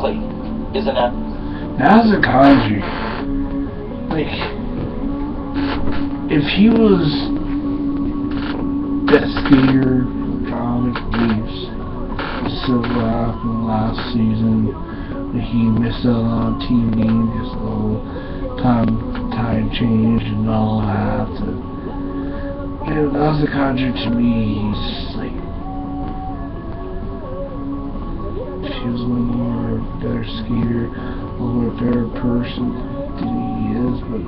likely, isn't it? As a country, like, if he was best skater for Toronto Maple Leafs, instead of what happened last season, like he missed out on team games, just the whole time change and all that. And as a country, to me, he's like, he was a little more better skater, a little more better person than he is, but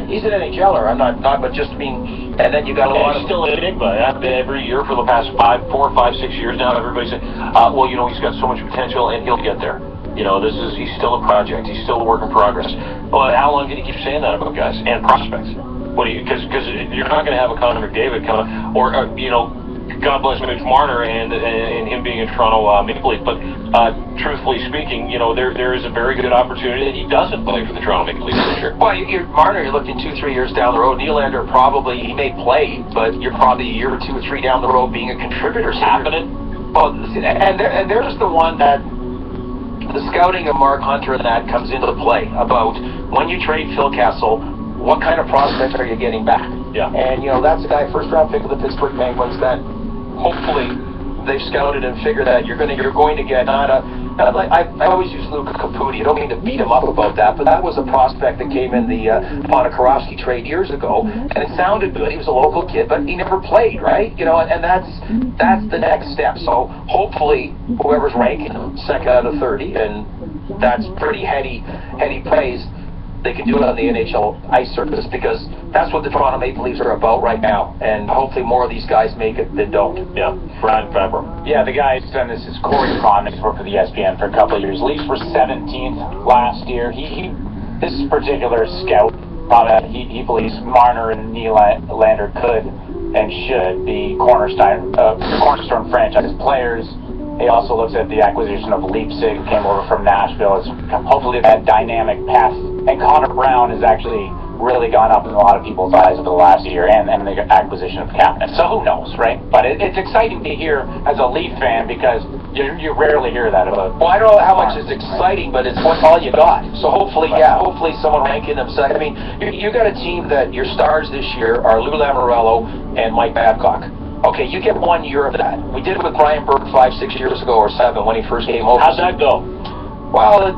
he's an NHLer. I'm not, but just being, and then you got a lot of still an enigma. Every year for the past 4, 5, 6 years now, everybody's saying, well, you know, he's got so much potential and he'll get there. You know, he's still a project. He's still a work in progress. Well, how long can you keep saying that about guys and prospects? Because you're not going to have a Connor McDavid come, or you know, God bless Mitch Marner and him being in Toronto Maple Leafs. But truthfully speaking, you know, there is a very good opportunity that he doesn't play for the Toronto Maple Leafs this year. Well, Marner, you're looking 2-3 years down the road. Nylander probably, he may play, but you're probably a year or 2 or 3 down the road being a contributor. It's happening. Well, and there's the one that the scouting of Mark Hunter and that comes into play about when you trade Phil Kessel, what kind of prospects are you getting back? Yeah. And, you know, that's a guy, first round pick of the Pittsburgh Penguins, that hopefully they've scouted and figured that you're going to get not a, I always use Luka Caputi. I don't mean to beat him up about that, but that was a prospect that came in the Ponikarovsky trade years ago, and it sounded good. He was a local kid, but he never played, right? You know, and that's the next step. So hopefully whoever's ranking him second out of 30, and that's pretty heady praise, they can do it on the NHL ice surface, because that's what the Toronto Maple Leafs are about right now, and hopefully more of these guys make it than don't. Yeah, Brian Fabro. Yeah, the guy who's done this is Corey Conn. He's worked for the ESPN for a couple of years. Leafs were 17th last year. This particular scout, he believes Marner and Nylander could and should be cornerstone franchise players. He also looks at the acquisition of Leipzig, who came over from Nashville. It's hopefully that dynamic path. And Connor Brown has actually really gone up in a lot of people's eyes over the last year, and the acquisition of Kapanen. So who knows, right? But it's exciting to hear as a Leaf fan, because you rarely hear that about. Well, I don't know how much is exciting, but it's all you got. So hopefully someone ranking them second. I mean, you got a team that your stars this year are Lou Lamoriello and Mike Babcock. Okay, you get 1 year of that. We did it with Brian Burke 5, 6 years ago or 7 when he first came over. How'd that go? Well, it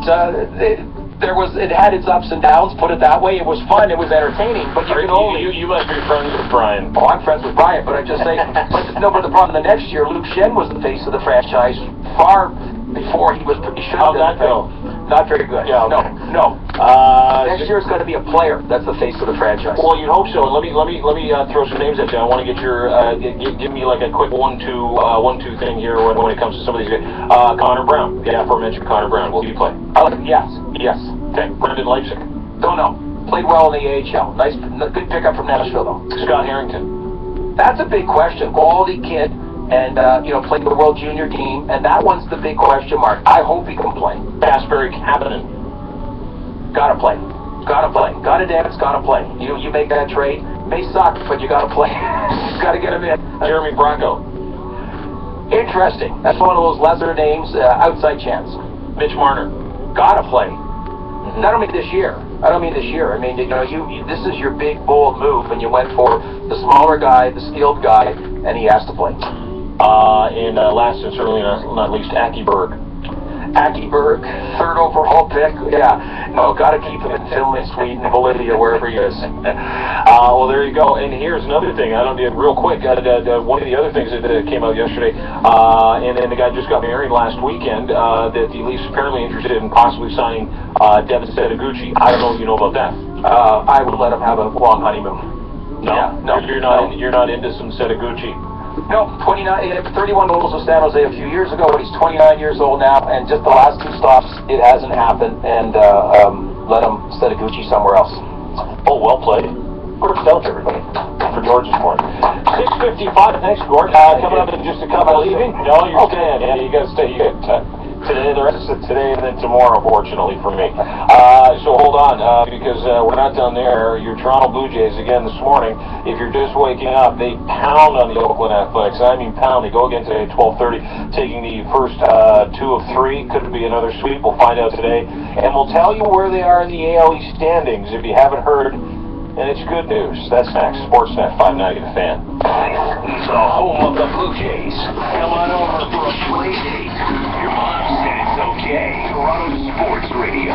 had its ups and downs. Put it that way. It was fun. It was entertaining. But you must be friends with Brian. Oh, I'm friends with Brian. But I just say, but the problem the next year, Luke Schenn was the face of the franchise far before he was. He should have been. How'd that go? Not very good. Yeah, okay. No. Next year it's going to be a player. That's the face of the franchise. Well, you'd hope so. Let me throw some names at you. I want to get your give me like a quick 1-2 thing here when it comes to some of these guys. Connor Brown, the aforementioned Connor Brown. Will he play? Yes. Okay. Brendan Leipzig. Don't know. Played well in the AHL. Nice, good pickup from Nashville though. Scott Harrington. That's a big question. Quality kid. And, played the World Junior team, and that one's the big question mark. I hope he can play. Kasperi Kapanen. Gotta play. Gotta dance, gotta play. You make that trade. May suck, but you gotta play. Gotta get him in. Jeremy Bracco. Interesting. That's one of those lesser names, outside chance. Mitch Marner. Gotta play. I don't mean this year. I mean, this is your big, bold move, and you went for the smaller guy, the skilled guy, and he has to play. And last and certainly not least, Aki Berg. Third overall pick. Yeah. No, got to keep him in Finland, Sweden, Bolivia, wherever he is. Well, there you go. And here's another thing. I don't need real quick. One of the other things that came out yesterday, and then the guy just got married last weekend, that the Leafs apparently interested in possibly signing Devin Setaguchi. I don't know if you know about that. I would let him have a long honeymoon. No, yeah, no, you're not into some Setaguchi. No, 31 goals with San Jose a few years ago. He's 29 years old now, and just the last 2 stops, it hasn't happened. And let him Setaguchi somewhere else. Oh, well played. Good stuff, everybody. For George's point. 6:55. Thanks, Gord. Coming up in just a couple. Leaving? No, you're staying. Yeah, you got to stay. Today, the rest of today, and then tomorrow, fortunately for me. So hold on, because we're not done there. Your Toronto Blue Jays, again this morning, if you're just waking up, they pound on the Oakland Athletics. I mean pound. They go again today at 12:30, taking the first 2 of 3. Could be another sweep. We'll find out today. And we'll tell you where they are in the AL East standings if you haven't heard. And it's good news. That's next. Sportsnet 590 The Fan. This is the home of the Blue Jays. Come on over for a play date. Your mom said it's okay. Toronto Sports Radio.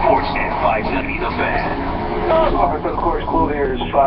Sportsnet 590 The Fan. Officer, of course, Clover is 5.